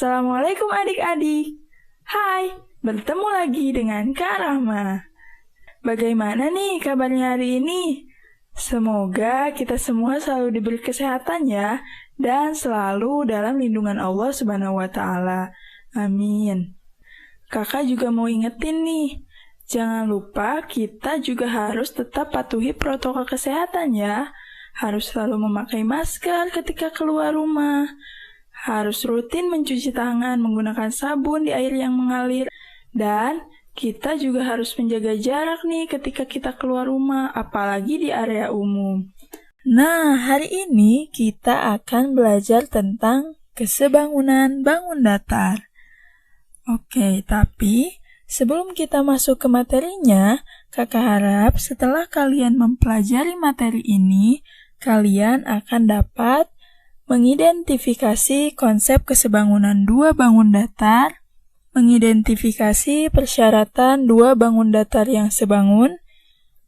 Assalamualaikum adik-adik. Hai, bertemu lagi dengan Kak Rahma. Bagaimana nih kabarnya hari ini? Semoga kita semua selalu diberi kesehatan ya, dan selalu dalam lindungan Allah Subhanahu wa Ta'ala. Amin. Kakak juga mau ingetin nih, jangan lupa kita juga harus tetap patuhi protokol kesehatan ya. Harus selalu memakai masker ketika keluar rumah. Harus rutin mencuci tangan menggunakan sabun di air yang mengalir. Dan kita juga harus menjaga jarak nih ketika kita keluar rumah, apalagi di area umum. Nah, hari ini kita akan belajar tentang kesebangunan bangun datar. Oke, tapi sebelum kita masuk ke materinya, Kakak harap setelah kalian mempelajari materi ini, kalian akan dapat mengidentifikasi konsep kesebangunan dua bangun datar, mengidentifikasi persyaratan dua bangun datar yang sebangun,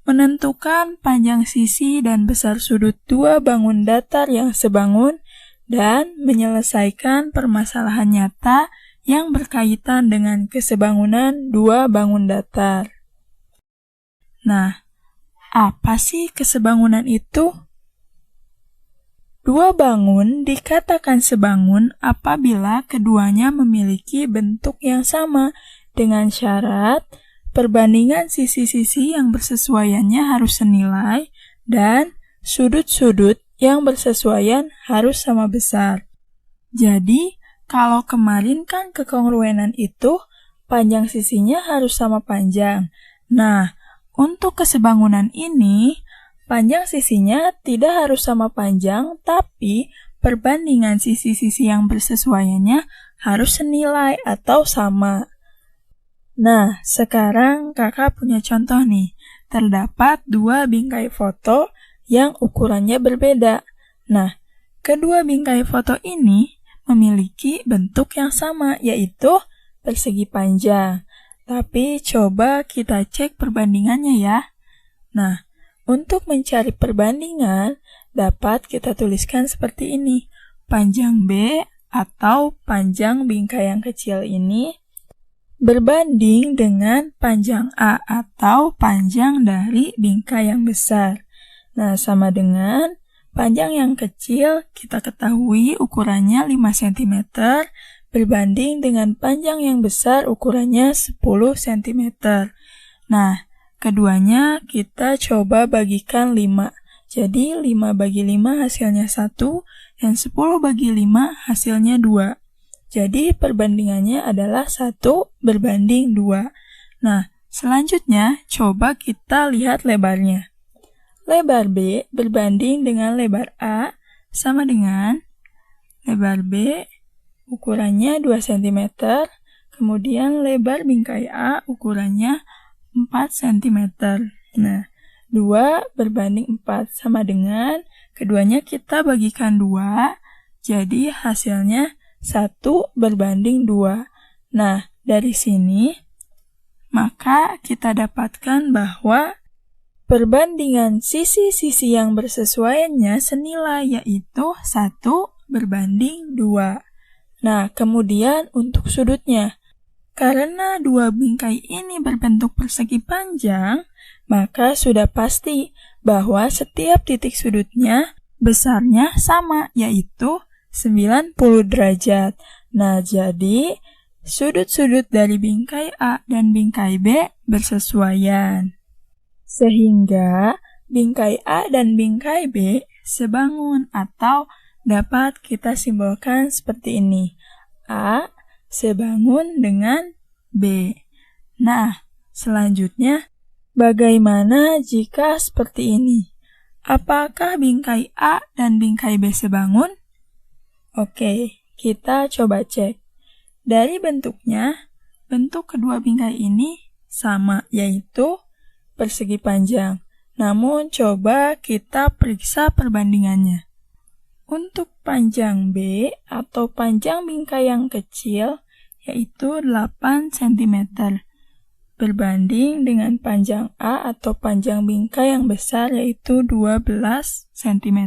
menentukan panjang sisi dan besar sudut dua bangun datar yang sebangun, dan menyelesaikan permasalahan nyata yang berkaitan dengan kesebangunan dua bangun datar. Nah, apa sih kesebangunan itu? Dua bangun dikatakan sebangun apabila keduanya memiliki bentuk yang sama dengan syarat perbandingan sisi-sisi yang bersesuaiannya harus senilai dan sudut-sudut yang bersesuaian harus sama besar. Jadi, kalau kemarin kan kekongruenan itu panjang sisinya harus sama panjang. Nah, untuk kesebangunan ini, panjang sisinya tidak harus sama panjang, tapi perbandingan sisi-sisi yang bersesuaiannya harus senilai atau sama. Nah, sekarang kakak punya contoh nih. Terdapat dua bingkai foto yang ukurannya berbeda. Nah, kedua bingkai foto ini memiliki bentuk yang sama, yaitu persegi panjang. Tapi coba kita cek perbandingannya ya. Nah, untuk mencari perbandingan, dapat kita tuliskan seperti ini. Panjang B atau panjang bingkai yang kecil ini berbanding dengan panjang A atau panjang dari bingkai yang besar. Nah, sama dengan panjang yang kecil kita ketahui ukurannya 5 cm berbanding dengan panjang yang besar ukurannya 10 cm. Nah, keduanya kita coba bagikan 5. Jadi 5 bagi 5 hasilnya 1, dan 10 bagi 5 hasilnya 2. Jadi perbandingannya adalah 1 berbanding 2. Nah, selanjutnya coba kita lihat lebarnya. Lebar B berbanding dengan lebar A sama dengan lebar B ukurannya 2 cm, kemudian lebar bingkai A ukurannya 4 cm. Nah, 2 berbanding 4 sama dengan keduanya kita bagikan 2, jadi hasilnya 1 berbanding 2. Nah, dari sini maka kita dapatkan bahwa perbandingan sisi-sisi yang bersesuaiannya senilai, yaitu 1 berbanding 2. Nah, kemudian untuk sudutnya, karena dua bingkai ini berbentuk persegi panjang, maka sudah pasti bahwa setiap titik sudutnya besarnya sama, yaitu 90 derajat. Nah, jadi sudut-sudut dari bingkai A dan bingkai B bersesuaian. Sehingga bingkai A dan bingkai B sebangun atau dapat kita simbolkan seperti ini. A sebangun dengan B. Nah, selanjutnya, bagaimana jika seperti ini? Apakah bingkai A dan bingkai B sebangun? Oke, kita coba cek. Dari bentuknya, bentuk kedua bingkai ini sama, yaitu persegi panjang. Namun, coba kita periksa perbandingannya. Untuk panjang B atau panjang bingkai yang kecil, yaitu 8 cm, berbanding dengan panjang A atau panjang bingkai yang besar, yaitu 12 cm.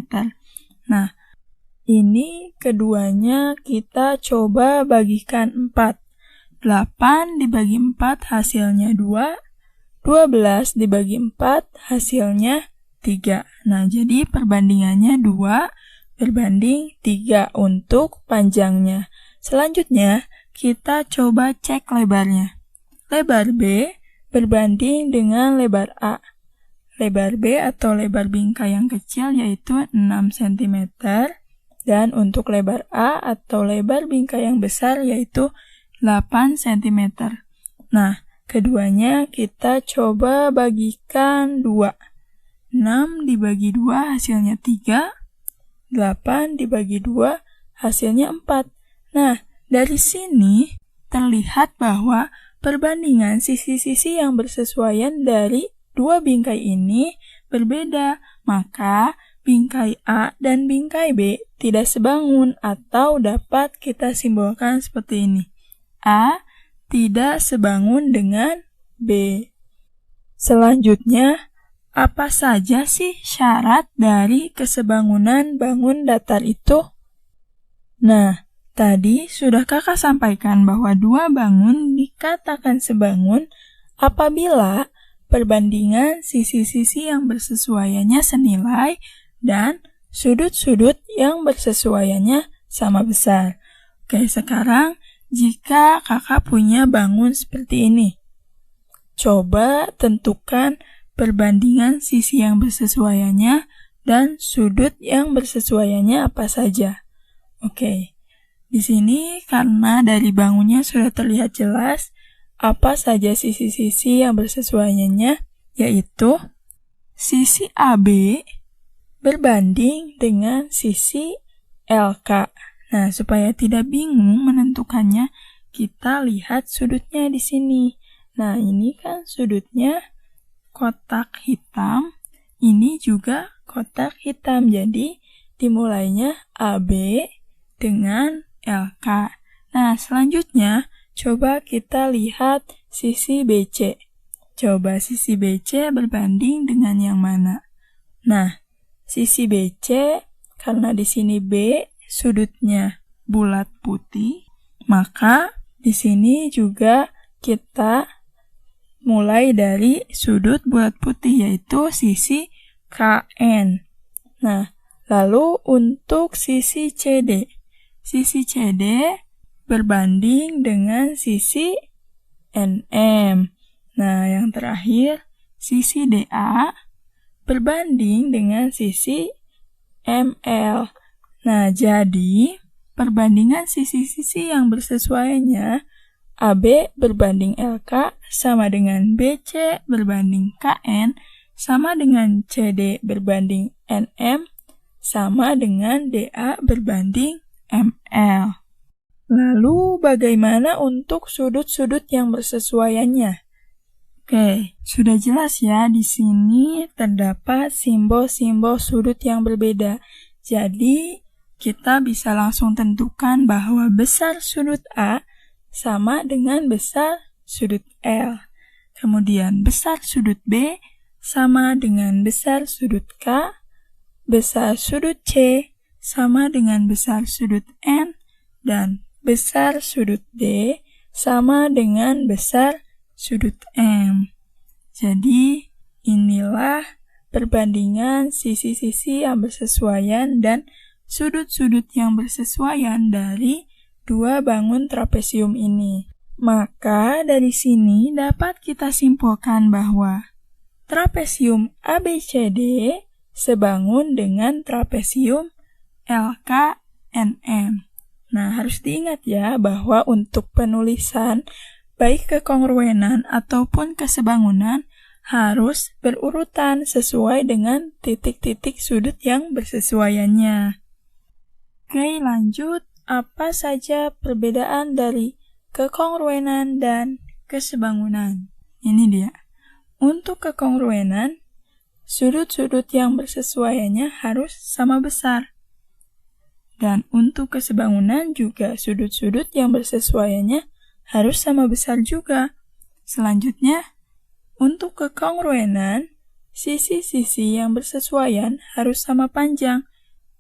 Nah, Ini keduanya kita coba bagikan 4. 8 dibagi 4 hasilnya 2. 12 dibagi 4 hasilnya 3. Nah, jadi perbandingannya 2 berbanding 3 untuk panjangnya. Selanjutnya, kita coba cek lebarnya. Lebar B berbanding dengan lebar A. Lebar B atau lebar bingkai yang kecil yaitu 6 cm. Dan untuk lebar A atau lebar bingkai yang besar yaitu 8 cm. Nah, keduanya kita coba bagikan 2. 6 dibagi 2 hasilnya 3. 8 dibagi 2 hasilnya 4. Nah, dari sini terlihat bahwa perbandingan sisi-sisi yang bersesuaian dari dua bingkai ini berbeda. Maka, bingkai A dan bingkai B tidak sebangun atau dapat kita simbolkan seperti ini. A tidak sebangun dengan B. Selanjutnya, apa saja sih syarat dari kesebangunan bangun datar itu? Nah, tadi sudah kakak sampaikan bahwa dua bangun dikatakan sebangun apabila perbandingan sisi-sisi yang bersesuaiannya senilai dan sudut-sudut yang bersesuaiannya sama besar. Oke, sekarang jika kakak punya bangun seperti ini, coba tentukan perbandingan sisi yang bersesuaiannya dan sudut yang bersesuaiannya apa saja. Oke, di sini karena dari bangunnya sudah terlihat jelas apa saja sisi-sisi yang bersesuaiannya, yaitu sisi AB berbanding dengan sisi LK. Nah, supaya tidak bingung menentukannya, kita lihat sudutnya di sini. Nah, ini kan sudutnya kotak hitam, ini juga kotak hitam. Jadi, dimulainya AB dengan LK. Nah, selanjutnya, coba kita lihat sisi BC. Coba sisi BC berbanding dengan yang mana? Nah, sisi BC, karena di sini B sudutnya bulat putih, maka di sini juga kita mulai dari sudut bulat putih yaitu sisi KN. Nah, lalu untuk sisi CD. Sisi CD berbanding dengan sisi NM. Nah, yang terakhir sisi DA berbanding dengan sisi ML. Nah, jadi perbandingan sisi-sisi yang bersesuaiannya AB berbanding LK sama dengan BC berbanding KN sama dengan CD berbanding NM sama dengan DA berbanding ML. Lalu bagaimana untuk sudut-sudut yang bersesuaiannya? Oke, sudah jelas ya, di sini terdapat simbol-simbol sudut yang berbeda. Jadi, kita bisa langsung tentukan bahwa besar sudut A sama dengan besar sudut L. Kemudian, besar sudut B sama dengan besar sudut K. Besar sudut C sama dengan besar sudut N. Dan besar sudut D sama dengan besar sudut M. Jadi, inilah perbandingan sisi-sisi yang bersesuaian dan sudut-sudut yang bersesuaian dari dua bangun trapesium ini. Maka, dari sini dapat kita simpulkan bahwa trapesium ABCD sebangun dengan trapesium LKNM. Nah, harus diingat ya bahwa untuk penulisan baik kekongruenan ataupun kesebangunan harus berurutan sesuai dengan titik-titik sudut yang bersesuaiannya. Oke, lanjut. Apa saja perbedaan dari kekongruenan dan kesebangunan? Ini dia. Untuk kekongruenan, sudut-sudut yang bersesuaiannya harus sama besar. Dan untuk kesebangunan juga sudut-sudut yang bersesuaiannya harus sama besar juga. Selanjutnya, untuk kekongruenan, sisi-sisi yang bersesuaian harus sama panjang.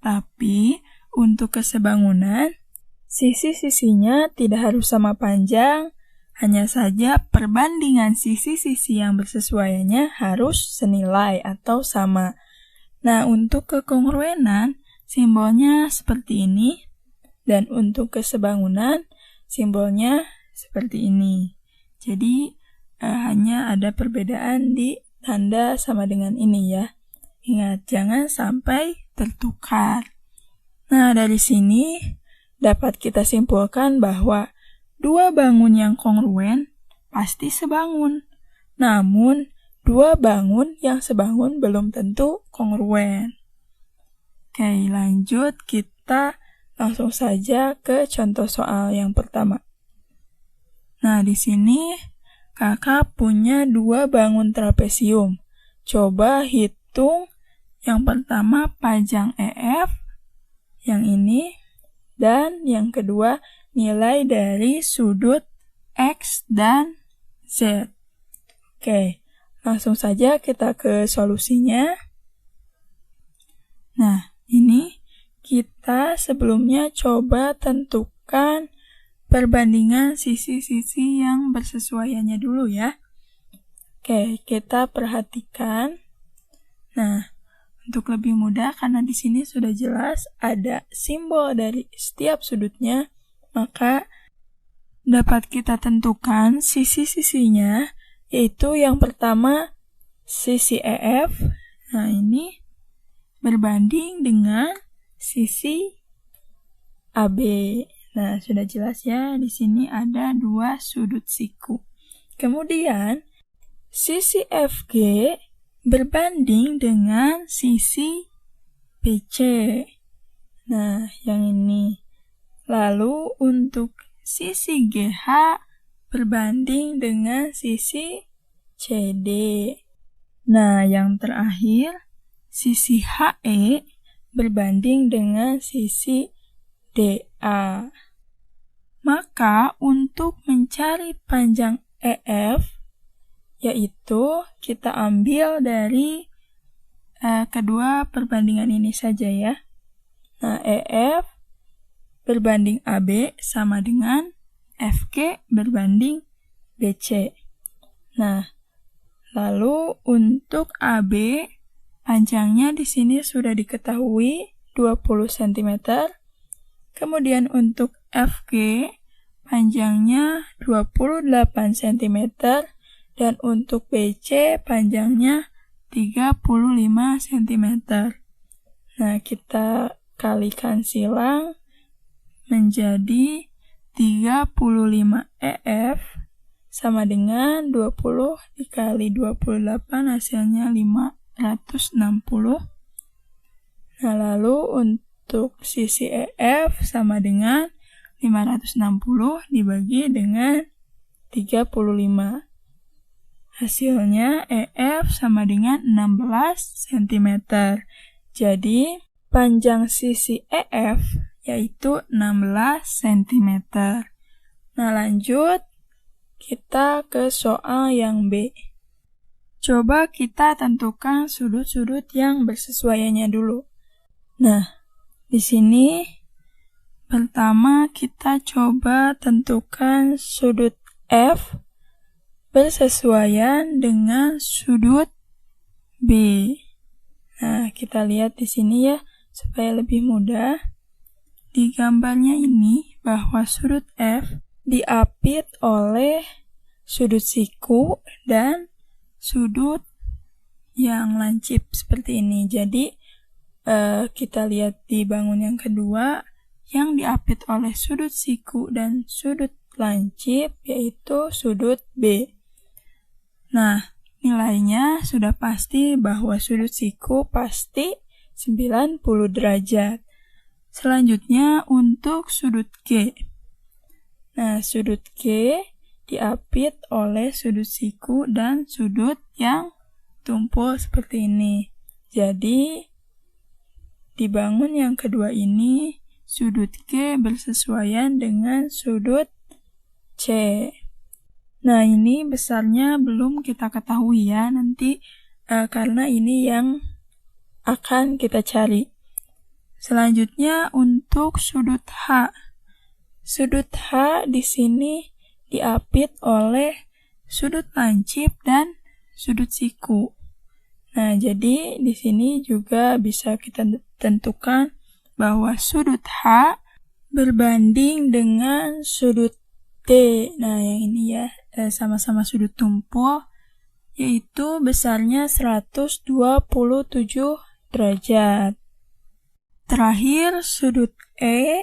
Tapi, untuk kesebangunan, sisi-sisinya tidak harus sama panjang, hanya saja perbandingan sisi-sisi yang bersesuaiannya harus senilai atau sama. Nah, untuk kekongruenan, simbolnya seperti ini, dan untuk kesebangunan, simbolnya seperti ini. Jadi, hanya ada perbedaan di tanda sama dengan ini ya. Ingat, jangan sampai tertukar. Nah, dari sini dapat kita simpulkan bahwa dua bangun yang kongruen pasti sebangun. Namun, dua bangun yang sebangun belum tentu kongruen. Oke, lanjut kita langsung saja ke contoh soal yang pertama. Nah, di sini kakak punya dua bangun trapesium. Coba hitung yang pertama panjang EF, yang ini, dan yang kedua nilai dari sudut X dan Z. Oke, langsung saja kita ke solusinya. Nah, ini kita sebelumnya coba tentukan perbandingan sisi-sisi yang bersesuaiannya dulu ya. Oke, kita perhatikan. Nah, untuk lebih mudah karena di sini sudah jelas ada simbol dari setiap sudutnya, maka dapat kita tentukan sisi-sisinya, yaitu yang pertama sisi EF. Nah, ini berbanding dengan sisi AB. Nah, sudah jelas ya, di sini ada dua sudut siku. Kemudian, sisi FG berbanding dengan sisi BC. Nah, yang ini. Lalu, untuk sisi GH berbanding dengan sisi CD. Nah, yang terakhir, sisi HE berbanding dengan sisi DA. Maka, untuk mencari panjang EF, yaitu kita ambil dari kedua perbandingan ini saja ya. Nah, EF berbanding AB sama dengan FG berbanding BC. Nah, lalu untuk AB panjangnya di sini sudah diketahui 20 cm. Kemudian untuk FG panjangnya 28 cm. Dan untuk BC panjangnya 35 cm. Nah, kita kalikan silang menjadi 35 EF sama dengan 20 dikali 28 hasilnya 560. Nah, lalu untuk sisi EF sama dengan 560 dibagi dengan 35. Hasilnya EF sama dengan 16 cm. Jadi, panjang sisi EF yaitu 16 cm. Nah, lanjut kita ke soal yang B. Coba kita tentukan sudut-sudut yang bersesuaiannya dulu. Nah, di sini pertama kita coba tentukan sudut F bersesuaian dengan sudut B. Nah, kita lihat di sini ya, supaya lebih mudah. Di gambarnya ini, bahwa sudut F diapit oleh sudut siku dan sudut yang lancip seperti ini. Jadi, kita lihat di bangun yang kedua, yang diapit oleh sudut siku dan sudut lancip, yaitu sudut B. Nah, nilainya sudah pasti bahwa sudut siku pasti 90 derajat. Selanjutnya untuk sudut G. Nah, sudut G diapit oleh sudut siku dan sudut yang tumpul seperti ini. Jadi, di bangun yang kedua ini, sudut G bersesuaian dengan sudut C. Nah, ini besarnya belum kita ketahui ya, nanti karena ini yang akan kita cari. Selanjutnya untuk sudut H. Sudut H di sini diapit oleh sudut lancip dan sudut siku. Nah, jadi di sini juga bisa kita tentukan bahwa sudut H berbanding dengan sudut T. Nah, yang ini ya, sama-sama sudut tumpul, yaitu besarnya 127 derajat. Terakhir, sudut E.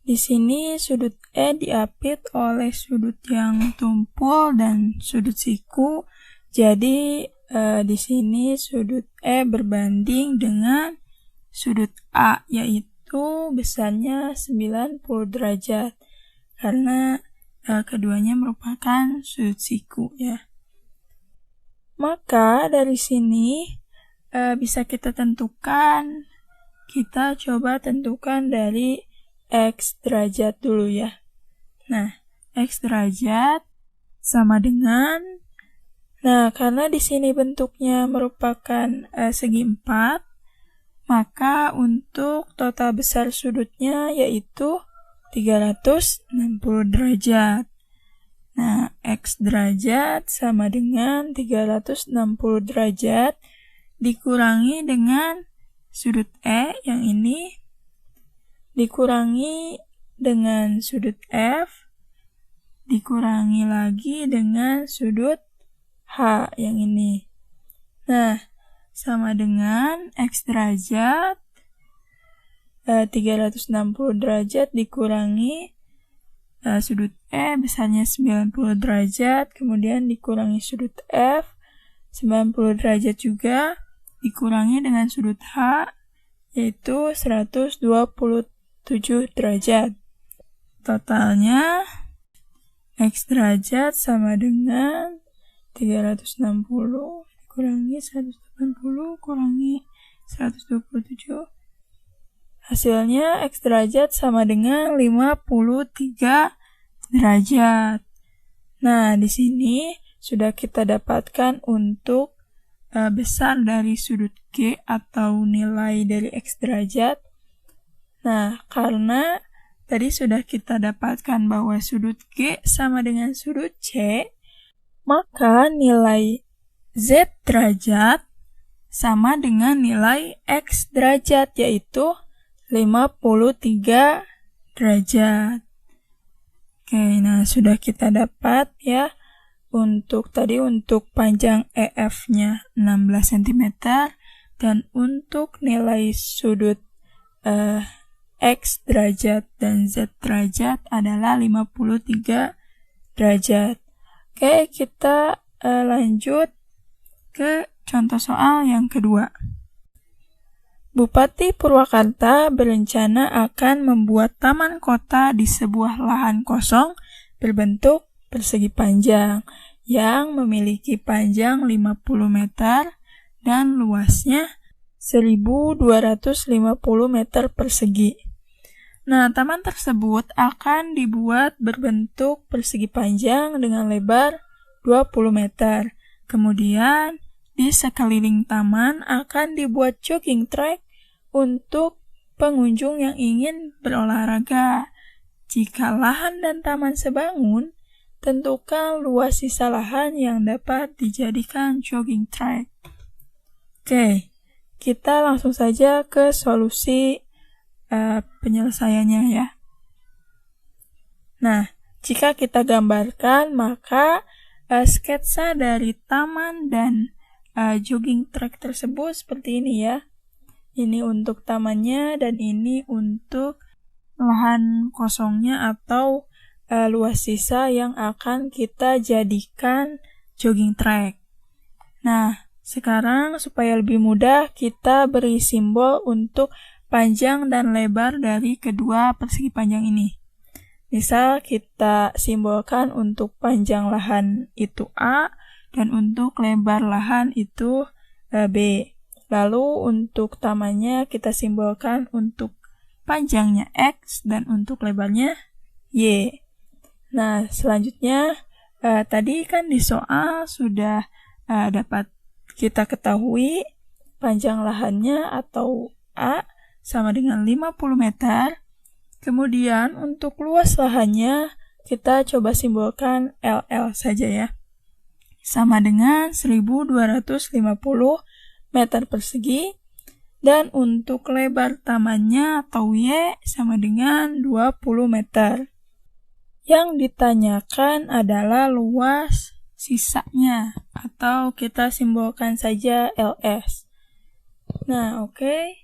Di sini sudut E diapit oleh sudut yang tumpul dan sudut siku. Jadi di sini sudut E berbanding dengan sudut A, yaitu besarnya 90 derajat. Karena keduanya merupakan sudut siku ya. Maka dari sini bisa kita tentukan, kita coba tentukan dari X derajat dulu ya. Nah, X derajat sama dengan, karena di sini bentuknya merupakan segi 4, maka untuk total besar sudutnya yaitu 360 derajat. Nah, X derajat sama dengan 360 derajat dikurangi dengan sudut E yang ini, dikurangi dengan sudut F, dikurangi lagi dengan sudut H yang ini. Nah, sama dengan X derajat 360 derajat dikurangi sudut E besarnya 90 derajat, kemudian dikurangi sudut F 90 derajat juga, dikurangi dengan sudut H yaitu 127 derajat. Totalnya X derajat sama dengan 360 kurangi 180 kurangi 127. Hasilnya X derajat sama dengan 53 derajat. Nah, di sini sudah kita dapatkan untuk besar dari sudut G atau nilai dari X derajat. Nah, karena tadi sudah kita dapatkan bahwa sudut G sama dengan sudut C, maka nilai Z derajat sama dengan nilai X derajat, yaitu 53 derajat. Oke, nah sudah kita dapat ya. Untuk panjang EF-nya 16 cm dan untuk nilai sudut X derajat dan Z derajat adalah 53 derajat. Oke, kita lanjut ke contoh soal yang kedua. Bupati Purwakarta berencana akan membuat taman kota di sebuah lahan kosong berbentuk persegi panjang yang memiliki panjang 50 meter dan luasnya 1250 meter persegi. Nah, taman tersebut akan dibuat berbentuk persegi panjang dengan lebar 20 meter. Kemudian, di sekeliling taman akan dibuat jogging track untuk pengunjung yang ingin berolahraga. Jika lahan dan taman sebangun, tentukan luas sisa lahan yang dapat dijadikan jogging track. Oke, kita langsung saja ke solusi penyelesaiannya ya. Nah, jika kita gambarkan, maka sketsa dari taman dan jogging track tersebut seperti ini ya. Ini untuk tamannya dan ini untuk lahan kosongnya atau luas sisa yang akan kita jadikan jogging track. Nah, sekarang supaya lebih mudah kita beri simbol untuk panjang dan lebar dari kedua persegi panjang ini. Misal kita simbolkan untuk panjang lahan itu A dan untuk lebar lahan itu B. Lalu untuk tamannya kita simbolkan untuk panjangnya X dan untuk lebarnya Y. Nah, selanjutnya tadi kan di soal sudah dapat kita ketahui panjang lahannya atau A sama dengan 50 meter. Kemudian untuk luas lahannya kita coba simbolkan LL saja ya. Sama dengan 1250 meter persegi. Dan untuk lebar tamannya atau Y sama dengan 20 meter. Yang ditanyakan adalah luas sisanya atau kita simbolkan saja LS. Nah, oke.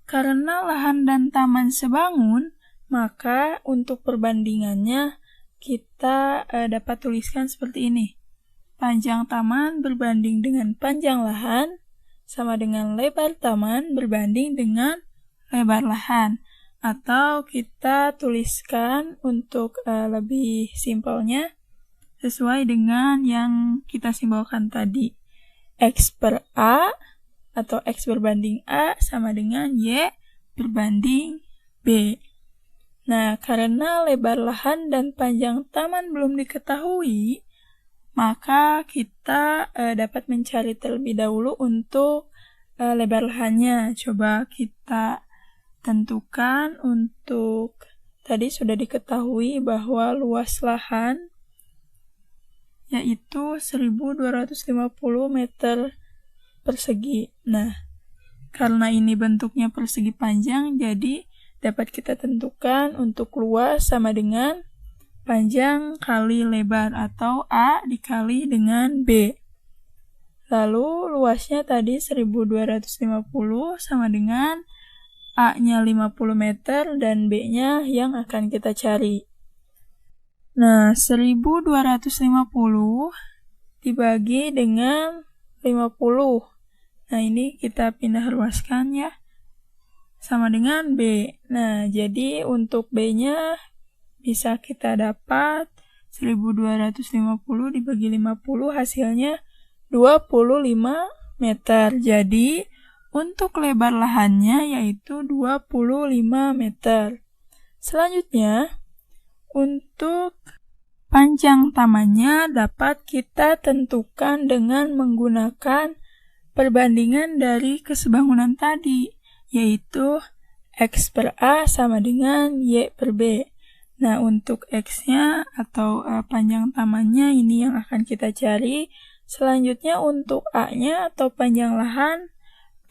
Karena lahan dan taman sebangun, maka untuk perbandingannya kita dapat tuliskan seperti ini. Panjang taman berbanding dengan panjang lahan sama dengan lebar taman berbanding dengan lebar lahan. Atau kita tuliskan untuk lebih simpelnya sesuai dengan yang kita simbolkan tadi. X per A atau X berbanding A sama dengan Y berbanding B. Nah, karena lebar lahan dan panjang taman belum diketahui, maka kita dapat mencari terlebih dahulu untuk lebar lahannya. Coba kita tentukan untuk tadi sudah diketahui bahwa luas lahan yaitu 1250 meter persegi. Nah, karena ini bentuknya persegi panjang, jadi dapat kita tentukan untuk luas sama dengan panjang kali lebar atau A dikali dengan B. Lalu luasnya tadi 1250 sama dengan A-nya 50 meter dan B-nya yang akan kita cari. Nah, 1250 dibagi dengan 50. Nah, ini kita pindah ruaskan ya. Sama dengan B. Nah, jadi untuk B-nya bisa kita dapat 1250 dibagi 50 hasilnya 25 meter. Jadi untuk lebar lahannya yaitu 25 meter. Selanjutnya untuk panjang tamannya dapat kita tentukan dengan menggunakan perbandingan dari kesebangunan tadi, yaitu X per A sama dengan Y per B. Nah, untuk X-nya atau panjang tamannya ini yang akan kita cari. Selanjutnya untuk A-nya atau panjang lahan,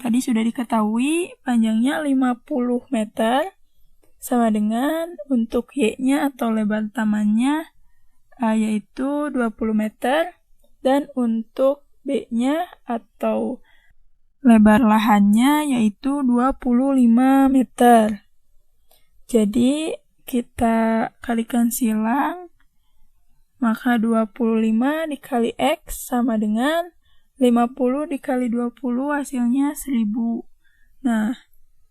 tadi sudah diketahui panjangnya 50 meter, sama dengan untuk Y-nya atau lebar tamannya yaitu 20 meter, dan untuk B-nya atau lebar lahannya yaitu 25 meter. Jadi kita kalikan silang, maka 25 dikali X sama dengan 50 dikali 20 hasilnya 1000. Nah,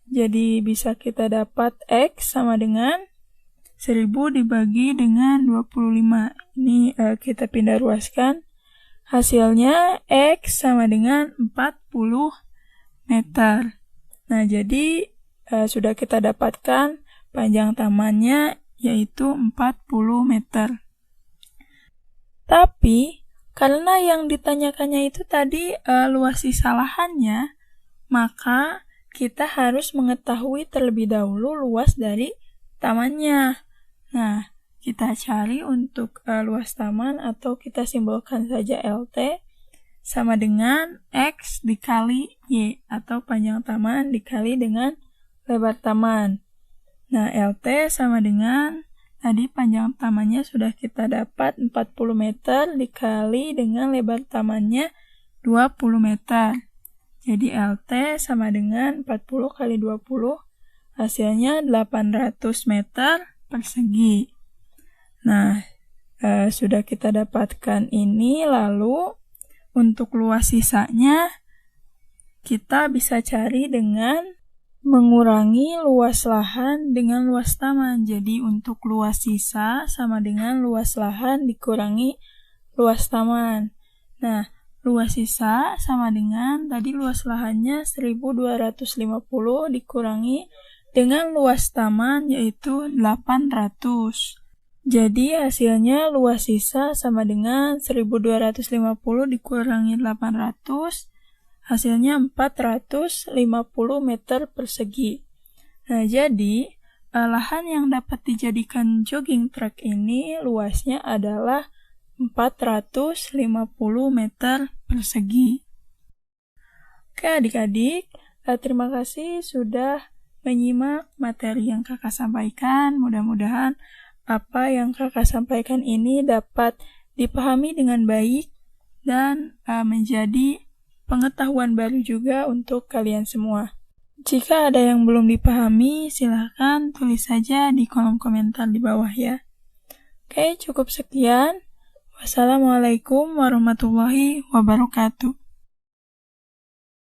jadi bisa kita dapat X sama dengan 1000 dibagi dengan 25. Ini kita pindah ruaskan. Hasilnya X sama dengan 40 meter. Nah, jadi sudah kita dapatkan panjang tamannya yaitu 40 meter. Tapi, karena yang ditanyakannya itu tadi luas sisa lahannya, maka kita harus mengetahui terlebih dahulu luas dari tamannya. Nah, kita cari untuk luas taman atau kita simbolkan saja LT sama dengan X dikali Y atau panjang taman dikali dengan lebar taman. Nah, LT sama dengan tadi panjang tamannya sudah kita dapat 40 meter dikali dengan lebar tamannya 20 meter. Jadi LT sama dengan 40 kali 20 hasilnya 800 meter persegi. Nah, sudah kita dapatkan ini, lalu untuk luas sisanya kita bisa cari dengan mengurangi luas lahan dengan luas taman. Jadi untuk luas sisa sama dengan luas lahan dikurangi luas taman. Nah, luas sisa sama dengan tadi luas lahannya 1250 dikurangi dengan luas taman yaitu 800. Jadi hasilnya luas sisa sama dengan 1250 dikurangi 800, hasilnya 450 meter persegi. Nah, jadi lahan yang dapat dijadikan jogging track ini luasnya adalah 450 meter persegi. Oke adik-adik, terima kasih sudah menyimak materi yang kakak sampaikan. Mudah-mudahan apa yang kakak sampaikan ini dapat dipahami dengan baik dan menjadi pengetahuan baru juga untuk kalian semua. Jika ada yang belum dipahami, silahkan tulis saja di kolom komentar di bawah ya. Oke, cukup sekian. Wassalamualaikum warahmatullahi wabarakatuh.